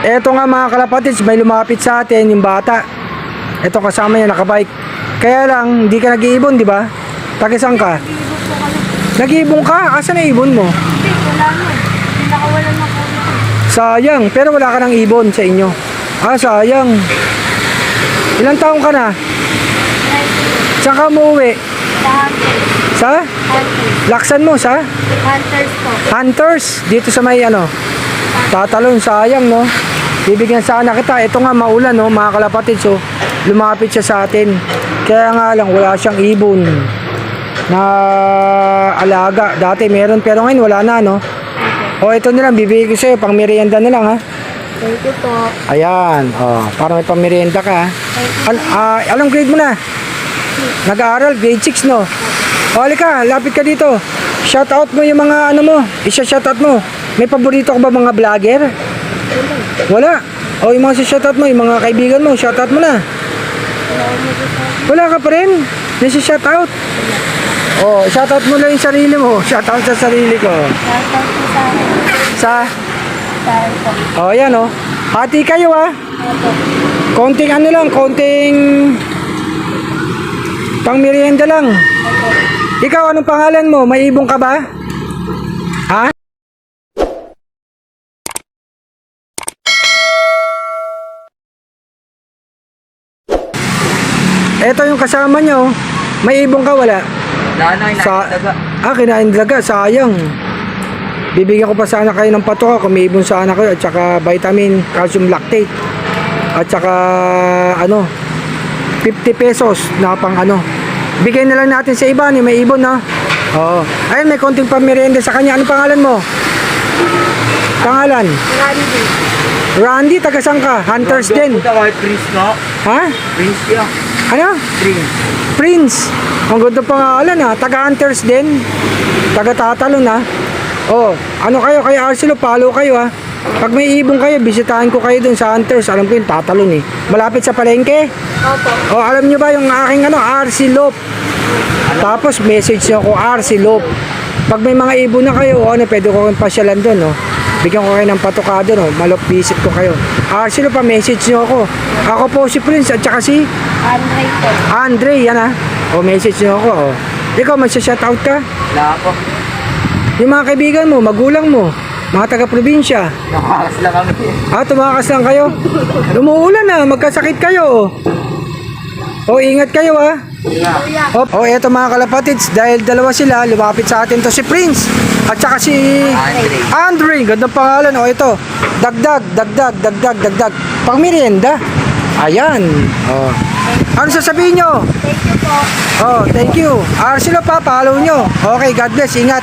Eto nga mga kalapatids, may lumapit sa atin yung bata. Eto kasama niya nakabike. Kaya lang, hindi ka nag-iibon, di ba? Taga-saan ka? Nag-iibon ka? Asa na ibon mo? Hindi, wala na. Nakawalan na po na. Sayang, pero wala ka ng ibon sa inyo. Sayang. Ilang taong ka na? Saan ka umuwi? Sa Hunters. Sa? Hunters. Laksan mo, sa? Hunters po. Hunters, dito sa may ano? Tatalon, sayang no? Bibigyan sana kita. Ito nga maulan no, mga kalapatids. So, lumapit siya sa atin. Kaya nga lang, wala siyang ibon na alaga. Dati meron, pero ngayon wala na no? O ito na lang, bibigay ko sa'yo, pang merienda na lang ha. Thank you po. Ayan, para may pang merienda ka ha. Anong grade mo na? Nag-aaral, grade 6 no? O halika, lapit ka dito. Shoutout mo yung mga ano mo, isa-shoutout mo. May paborito ka ba mga vlogger? Wala. O yung mga shoutout mo, yung mga kaibigan mo, shoutout mo na. Wala ka pa rin? Nasi-shoutout? O, shoutout mo lang yung sarili mo. Shoutout sa sarili ko. Shoutout po sa akin. Sa? Sa akin. O, yan o. Hati kayo ha. Konting ano lang, konting pang merienda lang. Ikaw, anong pangalan mo? May ibong ka ba? Ha? Ito yung kasama nyo. May ibong ka, wala? Nanay, Sa, daga. kinain daga, sayang. Bibigyan ko pa sana kayo ng patoka kung may ibon sana kayo at saka vitamin, calcium lactate. At saka ano, 50 pesos na pang ano. Bigay na lang natin sa iba ni may ibon na. Oo. Ayun, may konting pamerienda sa kanya. Anong pangalan mo? Pangalan? Randy. Randy, taga saan ka? Hunters din. Puta kahit Prince nga. Ha? Prince yan. Ano? Prince. Prince. Ang ganda pangalan ha. Taga Hunters din. Taga Tatalon ha. Oh, ano kayo kay Arcelo, follow kayo ha. Pag may ibon kayo, bisitahin ko kayo dun sa Hunters. Alam ko yung Tatalon eh. Malapit sa palengke. Opo. Oh, alam nyo ba yung aking ano, Arcelo. Tapos message nyo ako, Arcelo. Pag may mga ibon na kayo, ano, pwede ko kayong pasyalan dun, no? Bigyan ko kayo ng patokado, no? Malop visit ko kayo. Arcelo pa, message nyo ako. Ako po si Prince at saka si Andre po. Andre, yan ha. O, message nyo ako, oh. Ikaw, magsha-shoutout ka? Wala ako. Yung mga kaibigan mo, magulang mo, mga taga-probinsya. Nakakas lang kami. Tumakas lang kayo. Lumuulan na, magkasakit kayo. O, ingat kayo ha. O, eto mga kalapatids, dahil dalawa sila, lumapit sa atin to si Prince at saka si Andre. Gandang pangalan. O, ito, dagdag. Pang merienda. Ayan. O. Ano sasabihin nyo? Thank you po. Oh, thank you. Arcelo pa, follow nyo. Okay, God bless. Ingat.